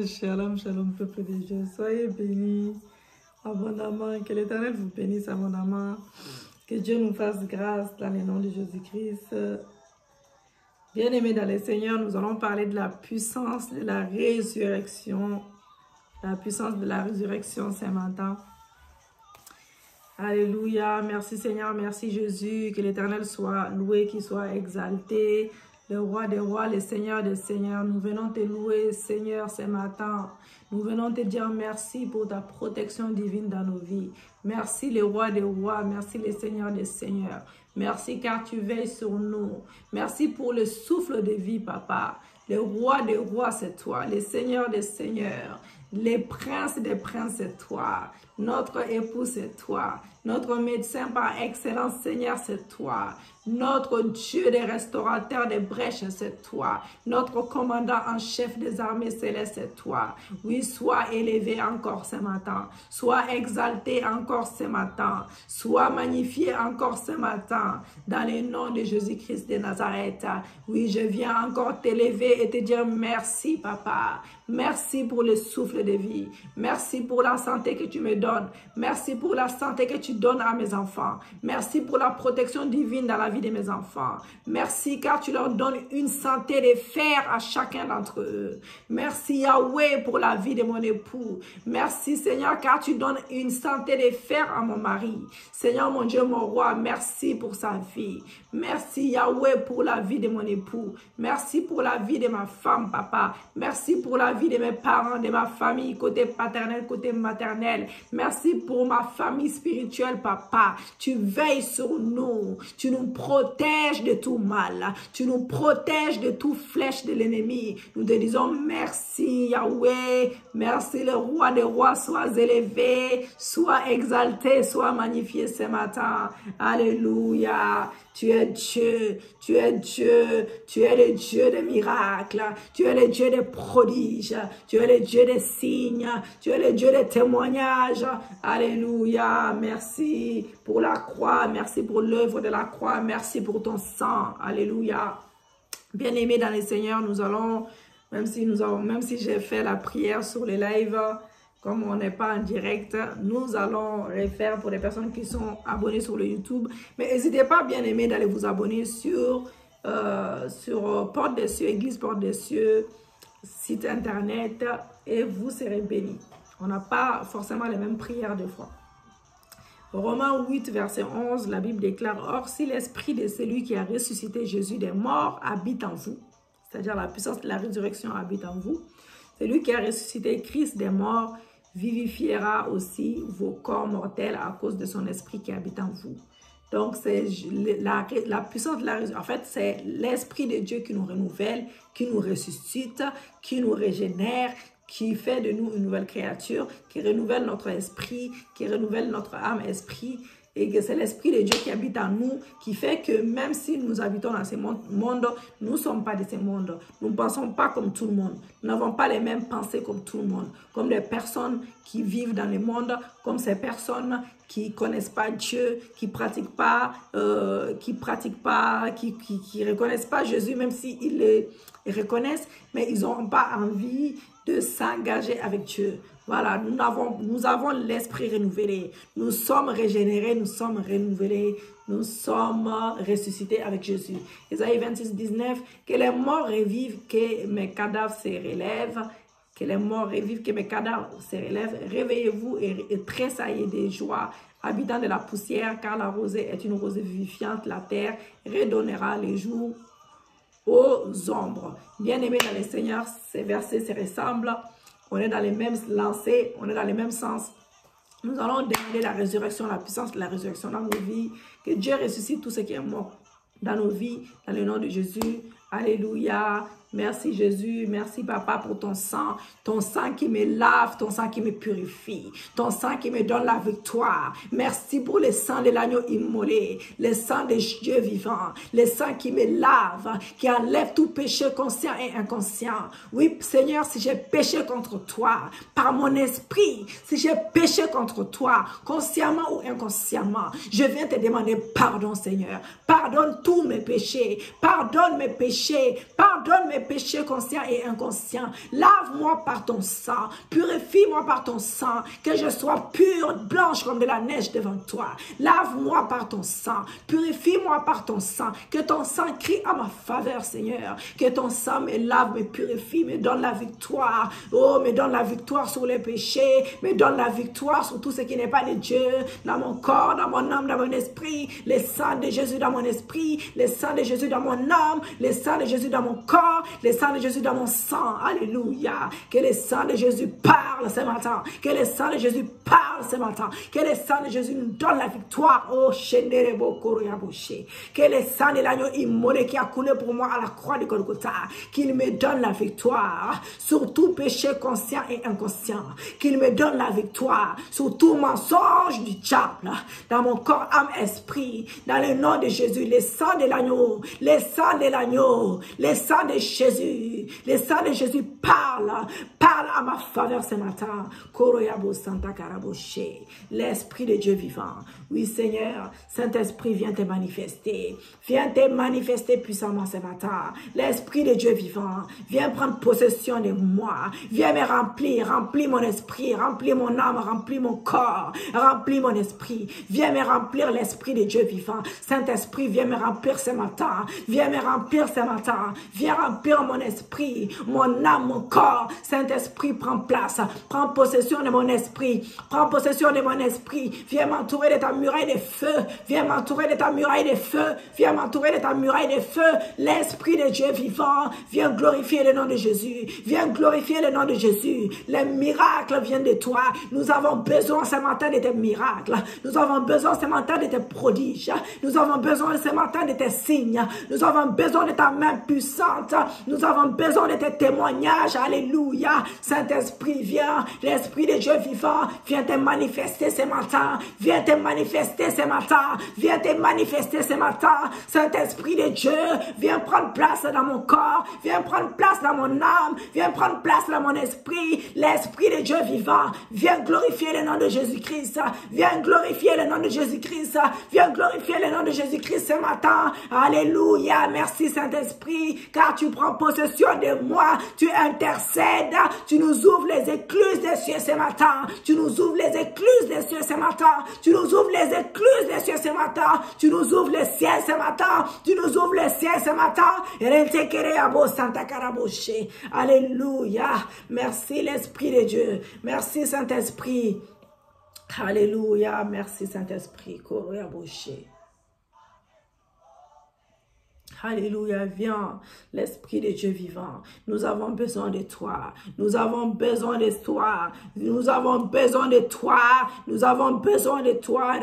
Shalom, shalom, peuple de Dieu. Soyez bénis abondamment. Que l'Éternel vous bénisse abondamment. Que Dieu nous fasse grâce dans le nom de Jésus-Christ. Bien-aimés dans le Seigneur, nous allons parler de la puissance de la résurrection. La puissance de la résurrection ce matin. Alléluia. Merci Seigneur, merci Jésus. Que l'Éternel soit loué, qu'il soit exalté. Le roi des rois, le Seigneur des seigneurs, nous venons te louer, Seigneur, ce matin. Nous venons te dire merci pour ta protection divine dans nos vies. Merci le roi des rois, merci le Seigneur des seigneurs. Merci car tu veilles sur nous. Merci pour le souffle de vie, Papa. Le roi des rois, c'est toi. Le Seigneur des seigneurs. Les princes des princes, c'est toi. Notre époux, c'est toi. Notre médecin par excellence, Seigneur, c'est toi. Notre Dieu des restaurateurs des brèches, c'est toi. Notre commandant en chef des armées célestes, c'est toi. Oui, sois élevé encore ce matin. Sois exalté encore ce matin. Sois magnifié encore ce matin. Dans le nom de Jésus-Christ de Nazareth. Oui, je viens encore t'élever et te dire merci, Papa. Merci pour le souffle de vie. Merci pour la santé que tu me donnes. Merci pour la santé que tu donnes à mes enfants. Merci pour la protection divine dans la vie de mes enfants. Merci car tu leur donnes une santé de fer à chacun d'entre eux. Merci Yahweh pour la vie de mon époux. Merci Seigneur car tu donnes une santé de fer à mon mari. Seigneur mon Dieu, mon roi, merci pour sa vie. Merci Yahweh pour la vie de mon époux. Merci pour la vie de ma femme, Papa. Merci pour la vie de mes parents, de ma famille, côté paternel, côté maternel. Merci pour ma famille spirituelle, Papa. Tu veilles sur nous. Tu nous protèges de tout mal. Tu nous protèges de toute flèche de l'ennemi. Nous te disons merci, Yahweh. Merci, le roi des rois. Sois élevé, sois exalté, sois magnifié ce matin. Alléluia. Tu es Dieu, tu es Dieu, tu es le Dieu des miracles, tu es le Dieu des prodiges, tu es le Dieu des signes, tu es le Dieu des témoignages. Alléluia, merci pour la croix, merci pour l'œuvre de la croix, merci pour ton sang. Alléluia. Bien-aimés dans le Seigneur, nous allons, même si j'ai fait la prière sur les lives, comme on n'est pas en direct, nous allons refaire pour les personnes qui sont abonnées sur le YouTube. Mais n'hésitez pas, bien aimé, d'aller vous abonner sur Porte des Cieux, Église Porte des Cieux, site internet, et vous serez bénis. On n'a pas forcément les mêmes prières des fois. Romains 8, verset 11, la Bible déclare, « Or, si l'esprit de celui qui a ressuscité Jésus des morts habite en vous, c'est-à-dire la puissance de la résurrection habite en vous, celui qui a ressuscité Christ des morts vivifiera aussi vos corps mortels à cause de son esprit qui habite en vous. » Donc, c'est la puissance de la résurrection. En fait, c'est l'esprit de Dieu qui nous renouvelle, qui nous ressuscite, qui nous régénère, qui fait de nous une nouvelle créature, qui renouvelle notre esprit, qui renouvelle notre âme, esprit. Et que c'est l'esprit de Dieu qui habite en nous, qui fait que même si nous habitons dans ce monde, nous ne sommes pas de ce monde. Nous ne pensons pas comme tout le monde. Nous n'avons pas les mêmes pensées comme tout le monde. Comme des personnes qui vivent dans le monde, comme ces personnes qui ne connaissent pas Dieu, qui ne pratiquent pas, qui ne reconnaissent pas Jésus, même s'ils le reconnaissent, mais ils n'ont pas envie de s'engager avec Dieu. Voilà, nous avons l'esprit renouvelé. Nous sommes régénérés, nous sommes renouvelés, nous sommes ressuscités avec Jésus. Ésaïe 26, 19, que les morts revivent, que mes cadavres se relèvent. Que les morts revivent, que mes cadavres se relèvent. Réveillez-vous et tressaillez de joie, habitants de la poussière, car la rosée est une rosée vivifiante. La terre redonnera les jours aux ombres. Bien-aimés dans le Seigneur, ces versets se ressemblent. On est dans les mêmes lancées, on est dans les mêmes sens. Nous allons demander la résurrection, la puissance de la résurrection dans nos vies. Que Dieu ressuscite tout ce qui est mort dans nos vies, dans le nom de Jésus. Alléluia. Merci Jésus, merci Papa pour ton sang qui me lave, ton sang qui me purifie, ton sang qui me donne la victoire. Merci pour le sang de l'agneau immolé, le sang de Dieu vivant, le sang qui me lave, qui enlève tout péché conscient et inconscient. Oui Seigneur, si j'ai péché contre toi, par mon esprit, si j'ai péché contre toi, consciemment ou inconsciemment, je viens te demander pardon Seigneur. Pardonne tous mes péchés, pardonne mes péchés, pardonne mes mes péchés conscients et inconscients. Lave-moi par ton sang, purifie-moi par ton sang, que je sois pure, blanche comme de la neige devant toi. Lave-moi par ton sang, purifie-moi par ton sang, que ton sang crie à ma faveur, Seigneur, que ton sang me lave, me purifie, me donne la victoire. Oh, me donne la victoire sur les péchés, me donne la victoire sur tout ce qui n'est pas de Dieu, dans mon corps, dans mon âme, dans mon esprit, le sang de Jésus dans mon esprit, le sang de Jésus dans mon âme, le sang de Jésus dans mon corps, le sang de Jésus dans mon sang. Alléluia. Que le sang de Jésus parle ce matin, que le sang de Jésus parle ce matin, que le sang de Jésus nous donne la victoire. Oh, que le sang de l'agneau immolé qui a coulé pour moi à la croix de Golgotha, qu'il me donne la victoire sur tout péché conscient et inconscient, qu'il me donne la victoire sur tout mensonge du diable, dans mon corps, âme, esprit, dans le nom de Jésus, le sang de l'agneau, le sang de l'agneau, le sang de Jésus, le sang de Jésus parle à ma faveur ce matin. L'Esprit de Dieu vivant, oui Seigneur, Saint-Esprit, viens te manifester puissamment ce matin. L'Esprit de Dieu vivant, viens prendre possession de moi, viens me remplir mon esprit, remplir mon âme, remplir mon corps, remplir mon esprit, viens me remplir l'Esprit de Dieu vivant. Saint-Esprit, viens me remplir ce matin, viens me remplir ce matin, viens remplir mon esprit, mon âme, mon corps. Saint-Esprit, prends place, prends possession de mon esprit, prends possession de mon esprit, viens m'entourer de ta muraille de feu, viens m'entourer de ta muraille de feu, viens m'entourer de ta muraille de feu. L'Esprit de Dieu vivant, viens glorifier le nom de Jésus, viens glorifier le nom de Jésus. Les miracles viennent de toi. Nous avons besoin ce matin de tes miracles, nous avons besoin ce matin de tes prodiges, nous avons besoin ce matin de tes signes, nous avons besoin de ta main puissante, nous avons besoin de tes témoignages. Alléluia. Saint-Esprit, viens, l'Esprit de Dieu vivant, viens te manifester ce matin, viens te manifester ce matin, viens te manifester ce matin. Saint-Esprit de Dieu, viens prendre place dans mon corps, viens prendre place dans mon âme, viens prendre place dans mon esprit. L'Esprit de Dieu vivant, viens glorifier le nom de Jésus-Christ, viens glorifier le nom de Jésus-Christ, viens glorifier le nom de Jésus-Christ ce matin. Alléluia. Merci Saint-Esprit, car tu prends possession de moi, tu intercèdes, tu nous ouvres les écluses des cieux ce matin, tu nous ouvres les écluses des cieux ce matin, tu nous ouvres les écluses des cieux ce matin, tu nous ouvres les ciels ce matin, tu nous ouvres les ciels ce matin. Alléluia. Merci l'Esprit de Dieu, merci Saint-Esprit. Alléluia. Merci Saint-Esprit. Alléluia, viens, l'Esprit de Dieu vivant. Nous avons besoin de toi. Nous avons besoin de toi. Nous avons besoin de toi. Nous avons besoin de toi.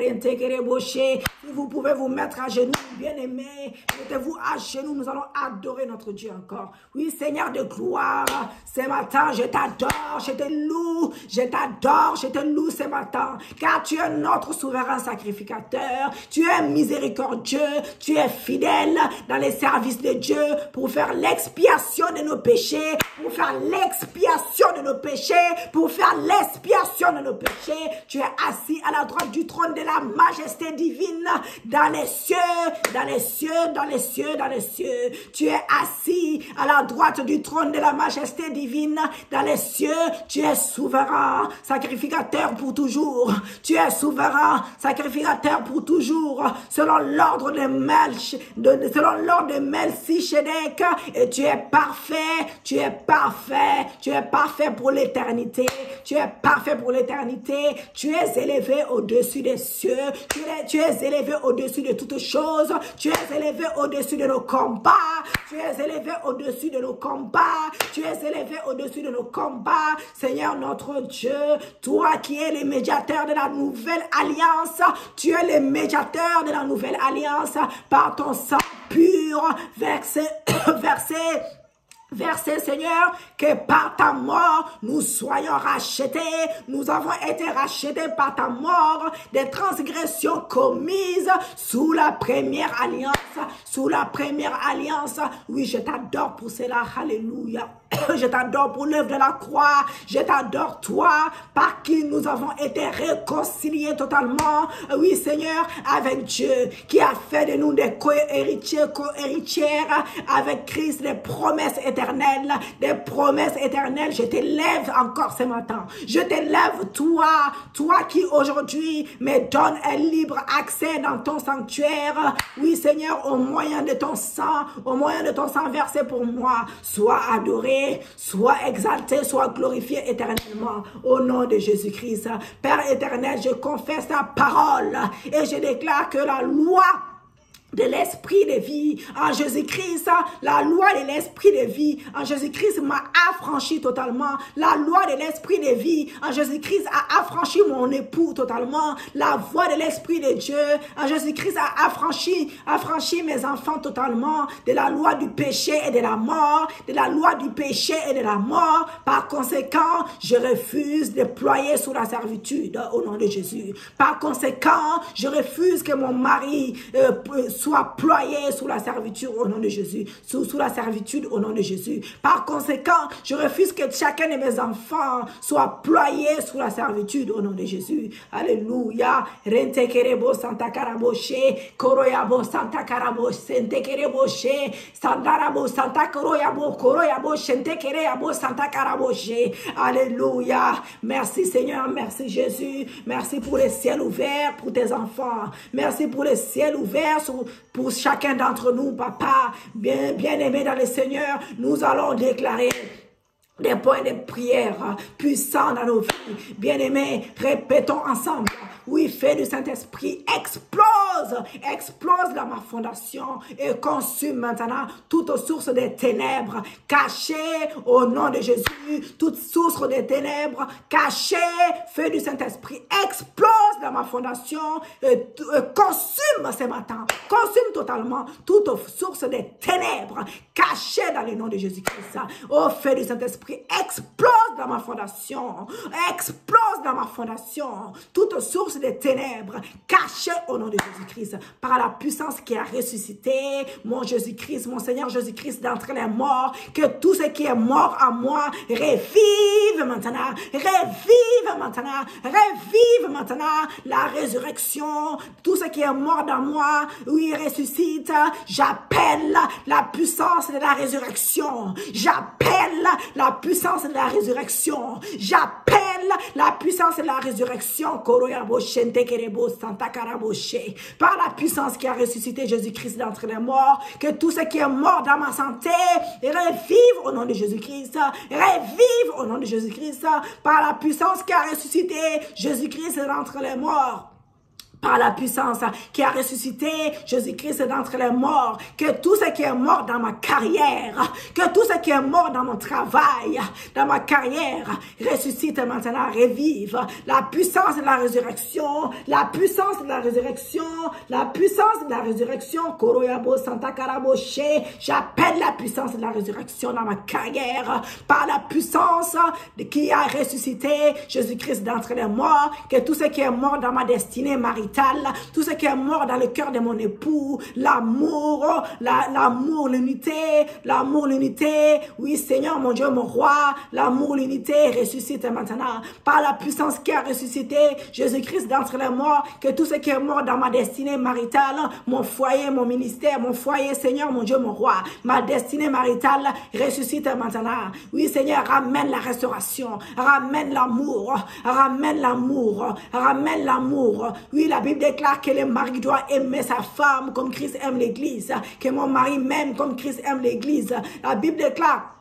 Si vous pouvez vous mettre à genoux, bien-aimés, mettez-vous à genoux. Nous allons adorer notre Dieu encore. Oui, Seigneur de gloire, ce matin, je t'adore, je te loue, je t'adore, je te loue ce matin, car tu es notre souverain sacrificateur. Tu es miséricordieux, tu es fidèle dans les services de Dieu pour faire l'expiation de nos péchés, pour faire l'expiation de nos péchés, pour faire l'expiation de nos péchés. Tu es assis à la droite du trône de la majesté divine, dans les cieux, dans les cieux, dans les cieux, dans les cieux. Tu es assis à la droite du trône de la majesté divine, dans les cieux. Tu es souverain, sacrificateur pour toujours. Tu es souverain, sacrificateur pour toujours, selon l'ordre de Melchisédek, et tu es parfait, tu es parfait, tu es parfait pour l'éternité, tu es parfait pour l'éternité, tu es élevé au-dessus des cieux, tu es élevé au-dessus de toutes choses, tu es élevé au-dessus de nos combats, tu es élevé au-dessus de nos combats, tu es élevé au-dessus de nos combats, Seigneur notre Dieu, toi qui es le médiateur de la nouvelle alliance, tu es le médiateur de la nouvelle alliance par ton sang pur, versé, Seigneur, que par ta mort, nous soyons rachetés. Nous avons été rachetés par ta mort des transgressions commises sous la première alliance. Sous la première alliance. Oui, je t'adore pour cela. Alléluia. Je t'adore pour l'œuvre de la croix. Je t'adore, toi, par qui nous avons été réconciliés totalement. Oui, Seigneur, avec Dieu, qui a fait de nous des co-héritiers, co-héritières avec Christ, des promesses éternelles, des promesses éternelles. Je t'élève encore ce matin. Je t'élève, toi qui aujourd'hui me donne un libre accès dans ton sanctuaire. Oui, Seigneur, au moyen de ton sang versé pour moi, sois adoré, sois exalté, sois glorifié éternellement au nom de Jésus-Christ. Père éternel, je confesse ta parole et je déclare que la loi de l'esprit de vie en Jésus-Christ, la loi de l'esprit de vie en Jésus-Christ m'a affranchi totalement. La loi de l'esprit de vie en Jésus-Christ a affranchi mon époux totalement. La voix de l'esprit de Dieu en Jésus-Christ a affranchi mes enfants totalement de la loi du péché et de la mort, de la loi du péché et de la mort. Par conséquent, je refuse de ployer sous la servitude au nom de Jésus. Par conséquent, je refuse que mon mari soit ployé sous la servitude au nom de Jésus, sous la servitude au nom de Jésus. Par conséquent, je refuse que chacun de mes enfants soit ployé sous la servitude au nom de Jésus. Alléluia. Rente kerebo santa karaboshe, koroyabo santa karabo sente kereboshe, sandarabo santa koroyabo shente kerebo santa karaboshe. Alléluia. Merci Seigneur, merci Jésus. Merci pour les ciels ouverts pour tes enfants. Merci pour les ciels ouverts pour chacun d'entre nous, papa, bien aimé dans le Seigneur. Nous allons déclarer des points de prière puissants dans nos vies. Bien aimés, répétons ensemble. Oui, feu du Saint-Esprit, explose dans ma fondation et consume maintenant toute source des ténèbres cachée au nom de Jésus. Toute source des ténèbres cachée, feu du Saint-Esprit, explose dans ma fondation et consume ce matin, consume totalement toute source des ténèbres cachée dans le nom de Jésus-Christ. Au feu du Saint-Esprit, explose dans ma fondation, explose dans ma fondation toute source des ténèbres cachées au nom de Jésus-Christ par la puissance qui a ressuscité mon Jésus-Christ, mon Seigneur Jésus-Christ d'entre les morts, que tout ce qui est mort en moi revive maintenant, revive maintenant la résurrection. Tout ce qui est mort dans moi, oui, ressuscite. J'appelle la puissance de la résurrection, j'appelle la puissance de la résurrection, j'appelle la puissance de la résurrection. Par la puissance qui a ressuscité Jésus-Christ d'entre les morts, que tout ce qui est mort dans ma santé revive au nom de Jésus-Christ, revive au nom de Jésus-Christ, par la puissance qui a ressuscité Jésus-Christ d'entre les morts. Par la puissance qui a ressuscité Jésus-Christ d'entre les morts, que tout ce qui est mort dans ma carrière, que tout ce qui est mort dans mon travail, dans ma carrière, ressuscite maintenant, revive. La puissance de la résurrection, la puissance de la résurrection, la puissance de la résurrection, Koroyabo Santa Karaboshe, j'appelle la puissance de la résurrection dans ma carrière, par la puissance qui a ressuscité Jésus-Christ d'entre les morts, que tout ce qui est mort dans ma destinée maritale, tout ce qui est mort dans le cœur de mon époux, l'amour, l'unité, oui Seigneur mon Dieu, mon roi, l'amour, l'unité, ressuscite maintenant, par la puissance qui a ressuscité Jésus-Christ d'entre les morts, que tout ce qui est mort dans ma destinée maritale, mon foyer, mon ministère, mon foyer, Seigneur mon Dieu, mon roi, ma destinée maritale, ressuscite maintenant, oui Seigneur, ramène la restauration, ramène l'amour, oui, la Bible déclare que le mari doit aimer sa femme comme Christ aime l'église, que mon mari m'aime comme Christ aime l'église. La Bible déclare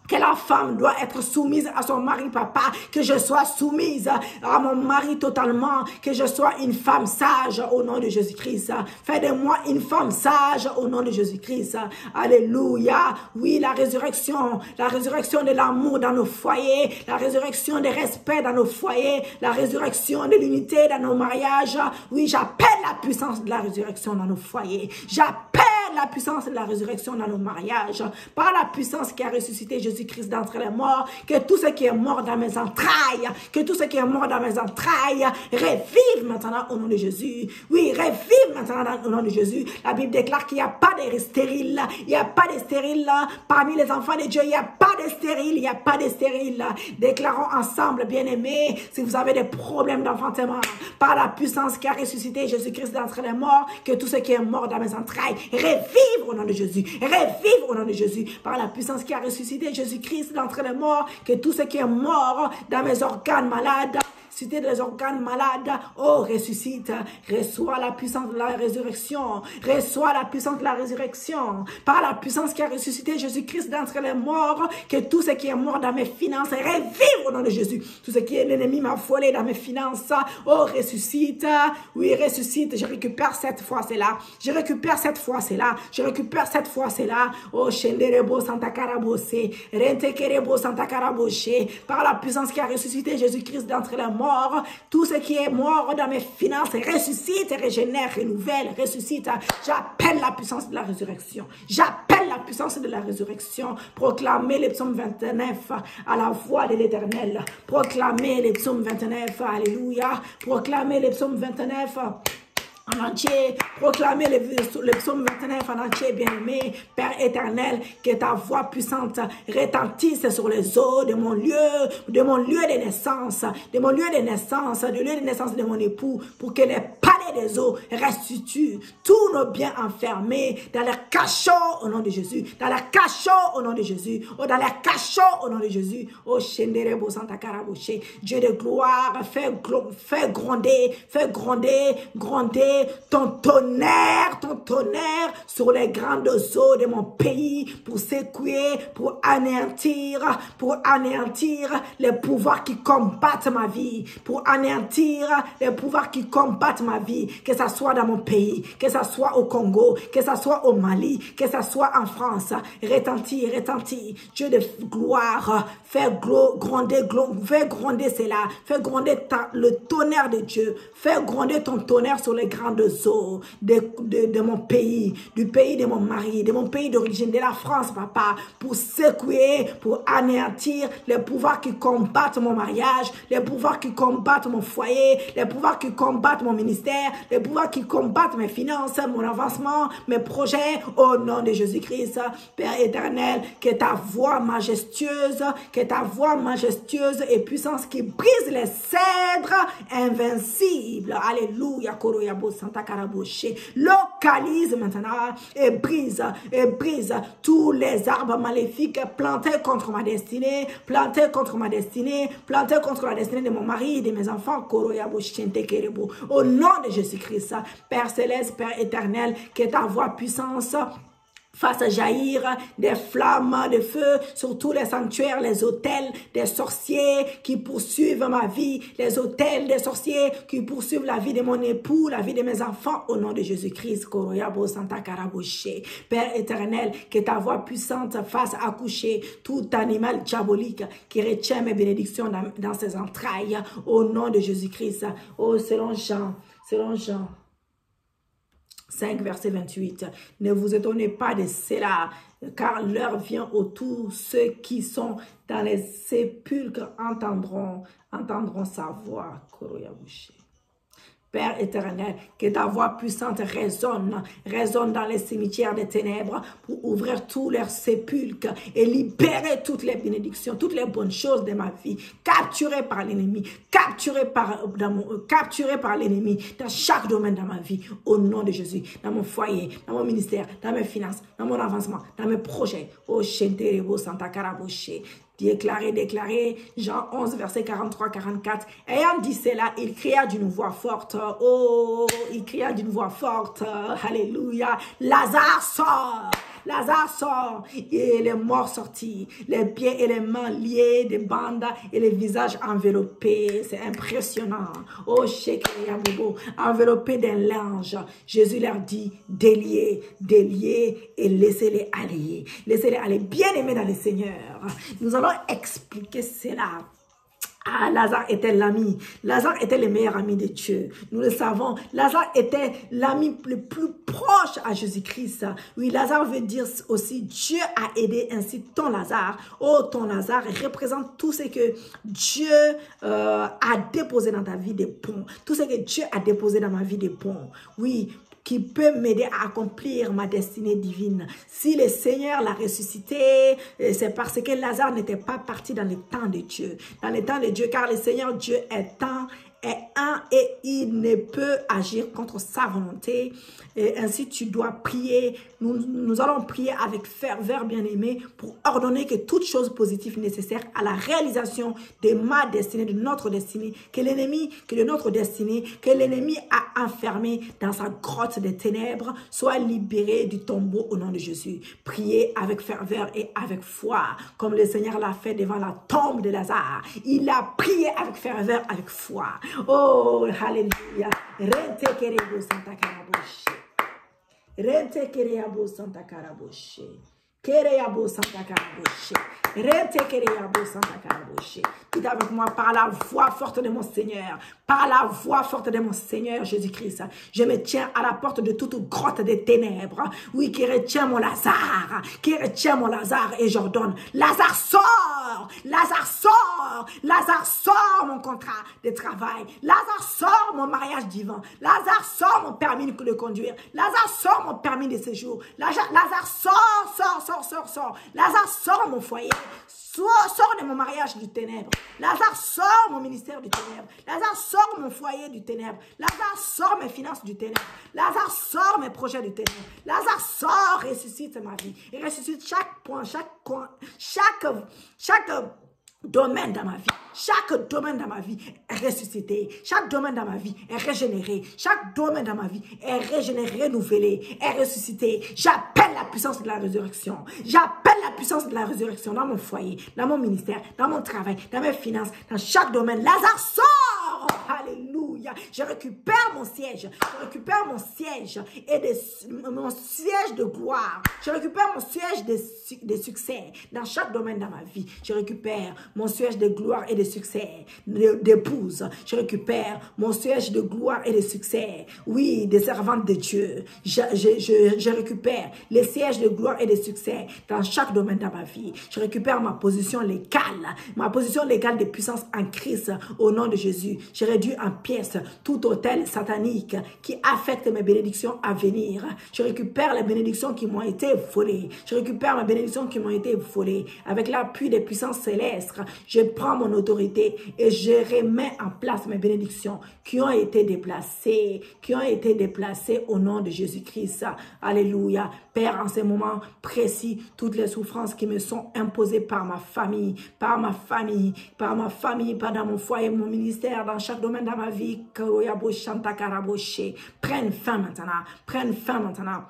que la femme doit être soumise à son mari, papa, que je sois soumise à mon mari totalement, que je sois une femme sage au nom de Jésus-Christ. Fais de moi une femme sage au nom de Jésus-Christ. Alléluia. Oui, la résurrection de l'amour dans nos foyers, la résurrection de respect dans nos foyers, la résurrection de l'unité dans nos mariages. Oui, j'appelle la puissance de la résurrection dans nos foyers. J'appelle la puissance de la résurrection dans nos mariages, par la puissance qui a ressuscité Jésus-Christ d'entre les morts, que tout ce qui est mort dans mes entrailles, que tout ce qui est mort dans mes entrailles, revive maintenant au nom de Jésus. Oui, revive maintenant au nom de Jésus. La Bible déclare qu'il n'y a pas de stériles, il n'y a pas de stériles parmi les enfants de Dieu, il n'y a pas de stériles, il n'y a pas de stériles. Déclarons ensemble, bien-aimés, si vous avez des problèmes d'enfantement, par la puissance qui a ressuscité Jésus-Christ d'entre les morts, que tout ce qui est mort dans mes entrailles, revive au nom de Jésus, revive au nom de Jésus, par la puissance qui a ressuscité Jésus-Christ d'entre les morts, que tout ce qui est mort dans mes organes malades, cité des organes malades, oh, ressuscite, reçois la puissance de la résurrection, reçois la puissance de la résurrection, par la puissance qui a ressuscité Jésus-Christ d'entre les morts, que tout ce qui est mort dans mes finances, revive au nom de Jésus, tout ce qui est l'ennemi m'a volé dans mes finances, oh, ressuscite, oui, ressuscite, je récupère cette fois, c'est là, je récupère cette fois, c'est là, je récupère cette fois, c'est là, oh, Shenderebo Santa Karabose, Rentekerebo Santa Karaboshe, par la puissance qui a ressuscité Jésus-Christ d'entre les morts, tout ce qui est mort dans mes finances ressuscite, régénère, renouvelle, ressuscite. J'appelle la puissance de la résurrection. J'appelle la puissance de la résurrection. Proclamez les psaumes 29 à la voix de l'Éternel. Proclamez les psaumes 29, alléluia. Proclamez les psaumes 29 en entier, proclamez le psaume 29 en entier, bien-aimé, Père éternel, que ta voix puissante retentisse sur les eaux de mon lieu de naissance, de mon lieu de naissance, du lieu de naissance de mon époux, pour que les palais des eaux restituent tous nos biens enfermés dans les cachots au nom de Jésus, dans les cachots au nom de Jésus, oh, dans les cachots au nom de Jésus, oh, Shenderebo Santa Karaboshe, Dieu de gloire, fais gronder ton tonnerre sur les grandes eaux de mon pays pour secouer, pour anéantir les pouvoirs qui combattent ma vie, pour anéantir les pouvoirs qui combattent ma vie, que ça soit dans mon pays, que ça soit au Congo, que ça soit au Mali, que ça soit en France. Retentis, Dieu de gloire, fais gronder cela, fais gronder le tonnerre de Dieu, fais gronder ton tonnerre sur les grandes eaux de mon pays, du pays de mon mari, de mon pays d'origine, de la France, papa, pour secouer, pour anéantir les pouvoirs qui combattent mon mariage, les pouvoirs qui combattent mon foyer, les pouvoirs qui combattent mon ministère, les pouvoirs qui combattent mes finances, mon avancement, mes projets, au nom de Jésus-Christ. Père éternel, que ta voix majestueuse et puissance qui brise les cèdres invincibles, alléluia, Koroyabo Santa Karaboshe, localise maintenant et brise tous les arbres maléfiques plantés contre ma destinée, plantés contre la destinée de mon mari, de mes enfants, Koroyabo Shente Kerebo, au nom de Jésus-Christ. Père céleste, Père éternel, que ta voix puissance fasse jaillir des flammes de feu sur tous les sanctuaires, les autels des sorciers qui poursuivent ma vie, les autels des sorciers qui poursuivent la vie de mon époux, la vie de mes enfants, au nom de Jésus-Christ. Koroyabo Santa Karaboshe. Père éternel, que ta voix puissante fasse accoucher tout animal diabolique qui retient mes bénédictions dans ses entrailles, au nom de Jésus-Christ. Oh, selon Jean 5, verset 28. Ne vous étonnez pas de cela, car l'heure vient où tous ceux qui sont dans les sépulcres entendront sa voix. Père éternel, que ta voix puissante résonne dans les cimetières des ténèbres pour ouvrir tous leurs sépulcres et libérer toutes les bénédictions, toutes les bonnes choses de ma vie, capturées par l'ennemi, capturées par l'ennemi dans chaque domaine de ma vie, au nom de Jésus, dans mon foyer, dans mon ministère, dans mes finances, dans mon avancement, dans mes projets. Oh, Shenterebo Santa Karaboshe. Déclaré, Jean 11, verset 43-44. Ayant dit cela, il cria d'une voix forte. Oh, il cria d'une voix forte. Alléluia. Lazare sort. Et les morts sortis, les pieds et les mains liés de bandes et les visages enveloppés. C'est impressionnant. Oh, Shekeya Bobo, enveloppés d'un linge. Jésus leur dit, déliez et laissez-les aller. Laissez-les aller. Bien-aimés dans le Seigneur. Nous allons expliquer cela Ah, Lazare était l'ami. Lazare était le meilleur ami de Dieu. Nous le savons. Lazare était l'ami le plus proche à Jésus-Christ. Oui, Lazare veut dire aussi Dieu a aidé ainsi ton Lazare. Oh, ton Lazare représente tout ce que Dieu a déposé dans ta vie de bon. Tout ce que Dieu a déposé dans ma vie de bon. Oui, qui peut m'aider à accomplir ma destinée divine. Si le Seigneur l'a ressuscité, c'est parce que Lazare n'était pas parti dans le temps de Dieu. Dans le temps de Dieu, car le Seigneur Dieu est un et il ne peut agir contre sa volonté. Et ainsi, tu dois prier. Nous allons prier avec ferveur, bien-aimé, pour ordonner que toute chose positive nécessaire à la réalisation de ma destinée, de notre destinée, que de notre destinée, que l'ennemi a enfermé dans sa grotte des ténèbres, soit libéré du tombeau au nom de Jésus. Priez avec ferveur et avec foi, comme le Seigneur l'a fait devant la tombe de Lazare. Il a prié avec ferveur, avec foi. Oh, alléluia. Rente kerebo santa karaboshe. Rente kerebo santa karaboshe. Kerebo santa karaboshe. Rente kerebo santa karaboshe. Dites avec moi, par la voix forte de mon Seigneur, par la voix forte de mon Seigneur Jésus-Christ, je me tiens à la porte de toute grotte des ténèbres. Oui, qui retient mon Lazare, et j'ordonne, Lazare sort, Lazare sort, Lazare sort mon contrat de travail, Lazare sort mon mariage divin, Lazare sort mon permis de conduire, Lazare sort mon permis de séjour, Lazare sort, Lazare sort mon foyer, sort de mon mariage du ténèbre, Lazare sort mon ministère du ténèbre, Lazare sort mon foyer du ténèbre, Lazare sort mes finances du ténèbre, Lazare sort mes projets du ténèbre, Lazare sort, ressuscite ma vie, et ressuscite chaque point, chaque domaine dans ma vie. Chaque domaine dans ma vie est ressuscité. Chaque domaine dans ma vie est régénéré. Chaque domaine dans ma vie est régénéré, renouvelé, est ressuscité. J'appelle la puissance de la résurrection. J'appelle la puissance de la résurrection dans mon foyer, dans mon ministère, dans mon travail, dans mes finances, dans chaque domaine. Lazare sort! Alléluia! Je récupère mon siège. Je récupère mon siège et mon siège de gloire. Je récupère mon siège de succès dans chaque domaine dans ma vie. Je récupère mon siège de gloire et de succès, d'épouse. Je récupère mon siège de gloire et de succès. Oui, des servantes de Dieu. Je récupère les sièges de gloire et de succès dans chaque domaine de ma vie. Je récupère ma position légale de puissance en Christ au nom de Jésus. Je réduis en pièces tout autel satanique qui affecte mes bénédictions à venir. Je récupère les bénédictions qui m'ont été volées. Je récupère mes bénédictions qui m'ont été volées. Avec l'appui des puissances célestes, je prends mon autorité et je remets en place mes bénédictions qui ont été déplacées, au nom de Jésus-Christ. Alléluia. Père, en ces moments précis, toutes les souffrances qui me sont imposées par ma famille, pas dans mon foyer, mon ministère, dans chaque domaine de ma vie, prennent fin maintenant.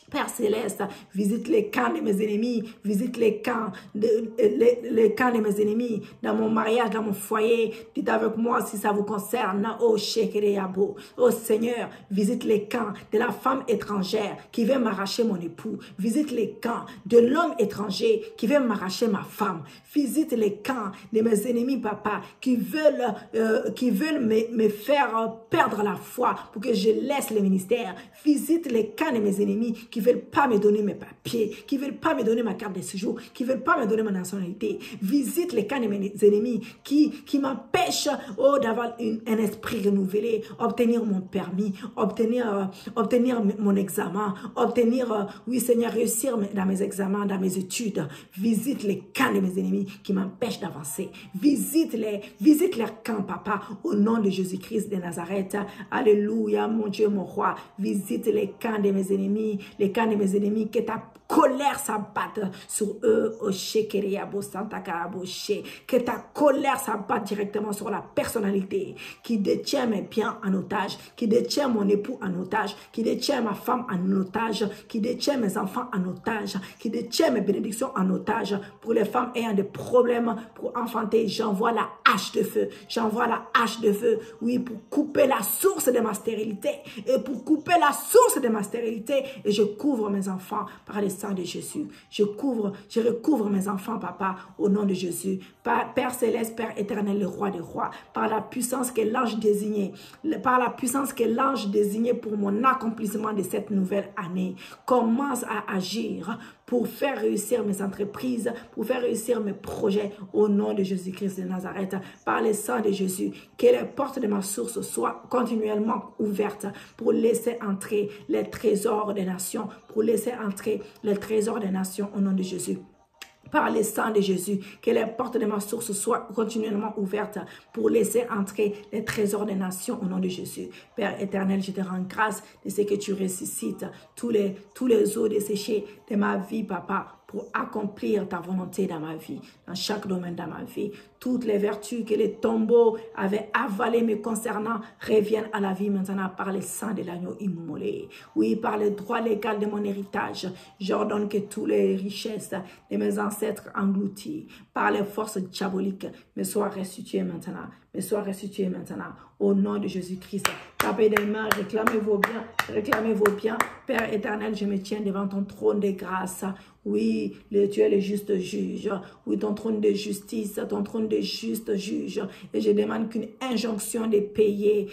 Père Céleste, visite les camps de mes ennemis, visite les camps de mes ennemis, dans mon mariage, dans mon foyer. Dites avec moi si ça vous concerne. Oh, Shekereyabo. Oh Seigneur, visite les camps de la femme étrangère qui veut m'arracher mon époux. Visite les camps de l'homme étranger qui veut m'arracher ma femme. Visite les camps de mes ennemis, papa, qui veulent me faire perdre la foi pour que je laisse le ministère. Visite les camps de mes ennemis qui veulent pas me donner mes papiers, qui veulent pas me donner ma carte de séjour, qui veulent pas me donner ma nationalité. Visite les camps de mes ennemis qui m'empêchent d'avoir un esprit renouvelé, obtenir mon permis, obtenir mon examen, oui Seigneur, réussir dans mes examens, dans mes études. Visite les camps de mes ennemis qui m'empêchent d'avancer. Visite leurs camps, papa, au nom de Jésus-Christ de Nazareth. Alléluia, mon Dieu, mon roi. Visite les camps de mes ennemis, que ta colère s'abatte sur eux, que ta colère s'abatte directement sur la personnalité qui détient mes biens en otage, qui détient mon époux en otage, qui détient ma femme en otage, qui détient mes enfants en otage, qui détient mes bénédictions en otage. Pour les femmes ayant des problèmes pour enfanter, j'envoie la hache de feu, oui, pour couper la source de ma stérilité, et je couvre mes enfants par le sang de Jésus. Je recouvre mes enfants, papa, au nom de Jésus. Père céleste, Père éternel, le roi des rois, par la puissance que l'ange désigné, pour mon accomplissement de cette nouvelle année, commence à agir pour faire réussir mes entreprises, pour faire réussir mes projets au nom de Jésus-Christ de Nazareth. Par le sang de Jésus, que les portes de ma source soient continuellement ouvertes pour laisser entrer les trésors des nations, pour laisser entrer les trésors des nations au nom de Jésus. Par le sang de Jésus, que les portes de ma source soient continuellement ouvertes pour laisser entrer les trésors des nations au nom de Jésus. Père éternel, je te rends grâce de ce que tu ressuscites tous les eaux desséchées de ma vie, papa, pour accomplir ta volonté dans ma vie, dans chaque domaine de ma vie. Toutes les vertus que les tombeaux avaient avalées me concernant reviennent à la vie maintenant par le sang de l'agneau immolé. Oui, par le droit légal de mon héritage, j'ordonne que toutes les richesses de mes ancêtres engloutis par les forces diaboliques me soient restituées maintenant. Me soient restituées maintenant. Au nom de Jésus-Christ. Tapez des mains, réclamez vos biens, réclamez vos biens. Père éternel, je me tiens devant ton trône de grâce. Oui, tu es le juste juge. Oui, ton trône de justice, ton trône de juste juge. Et je demande qu'une injonction de payer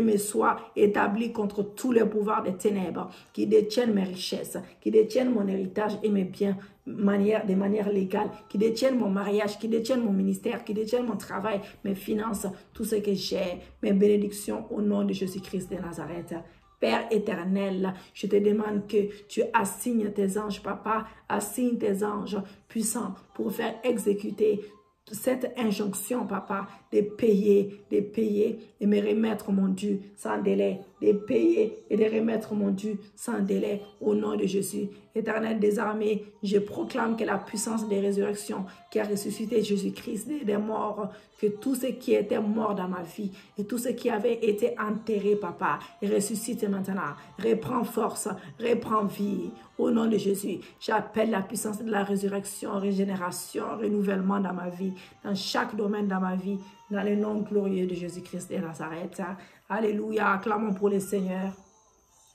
me soit établie contre tous les pouvoirs des ténèbres qui détiennent mes richesses, qui détiennent mon héritage et mes biens de manière légale, qui détiennent mon mariage, qui détiennent mon ministère, qui détiennent mon travail, mes finances, tout ce que j'ai, mes bénédictions au nom de Jésus-Christ de Nazareth. Père éternel, je te demande que tu assignes tes anges, papa, assigne tes anges puissants pour faire exécuter cette injonction, papa, de payer et me remettre mon dû sans délai, de payer et de remettre mon dû sans délai au nom de Jésus. Éternel des armées, je proclame que la puissance des résurrections qui a ressuscité Jésus-Christ des morts, que tout ce qui était mort dans ma vie et tout ce qui avait été enterré, papa, ressuscite maintenant, reprend force, reprend vie. Au nom de Jésus, j'appelle la puissance de la résurrection, régénération, renouvellement dans ma vie, dans chaque domaine de ma vie, dans le nom glorieux de Jésus-Christ de Nazareth. Alléluia, acclamons pour le Seigneur,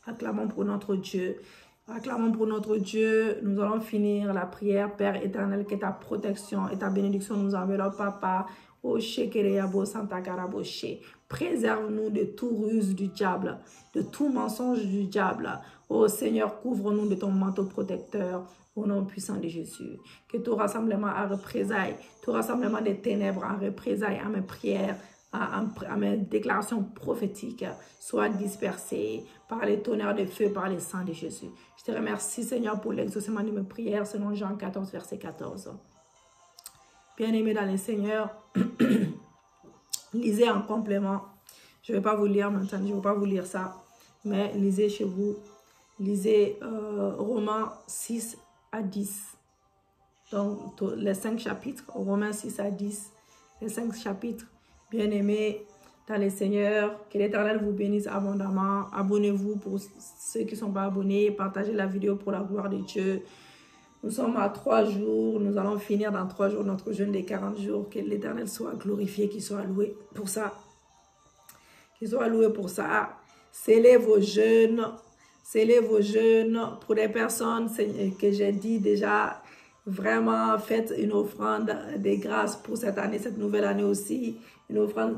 acclamons pour notre Dieu. Acclamons pour notre Dieu. Nous allons finir la prière. Père éternel, que ta protection et ta bénédiction nous enveloppent, papa. Préserve-nous de tout ruse du diable, de tout mensonge du diable. Ô Seigneur, couvre-nous de ton manteau protecteur. Au nom puissant de Jésus. Que tout rassemblement à représailles, tout rassemblement des ténèbres en représailles à mes prières, à mes déclarations prophétiques, soit dispersé par les tonnerres de feu, par le sang de Jésus. Je te remercie, Seigneur, pour l'exaucement de mes prières, selon Jean 14, verset 14. Bien-aimés dans le Seigneur, lisez en complément. Je ne vais pas vous lire maintenant, je ne vais pas vous lire ça, mais lisez chez vous. Lisez Romains 6 à 10. Donc, les 5 chapitres, Romains 6 à 10, les 5 chapitres. Bien-aimés dans le Seigneur, que l'Éternel vous bénisse abondamment. Abonnez-vous pour ceux qui ne sont pas abonnés. Partagez la vidéo pour la gloire de Dieu. Nous sommes à 3 jours. Nous allons finir dans 3 jours notre jeûne des 40 jours. Que l'Éternel soit glorifié, qu'il soit loué pour ça. Qu'il soit loué pour ça. Scellez vos jeûnes. Scellez vos jeûnes pour les personnes que j'ai dit déjà. Vraiment, faites une offrande de grâce pour cette année, cette nouvelle année aussi. Une offrande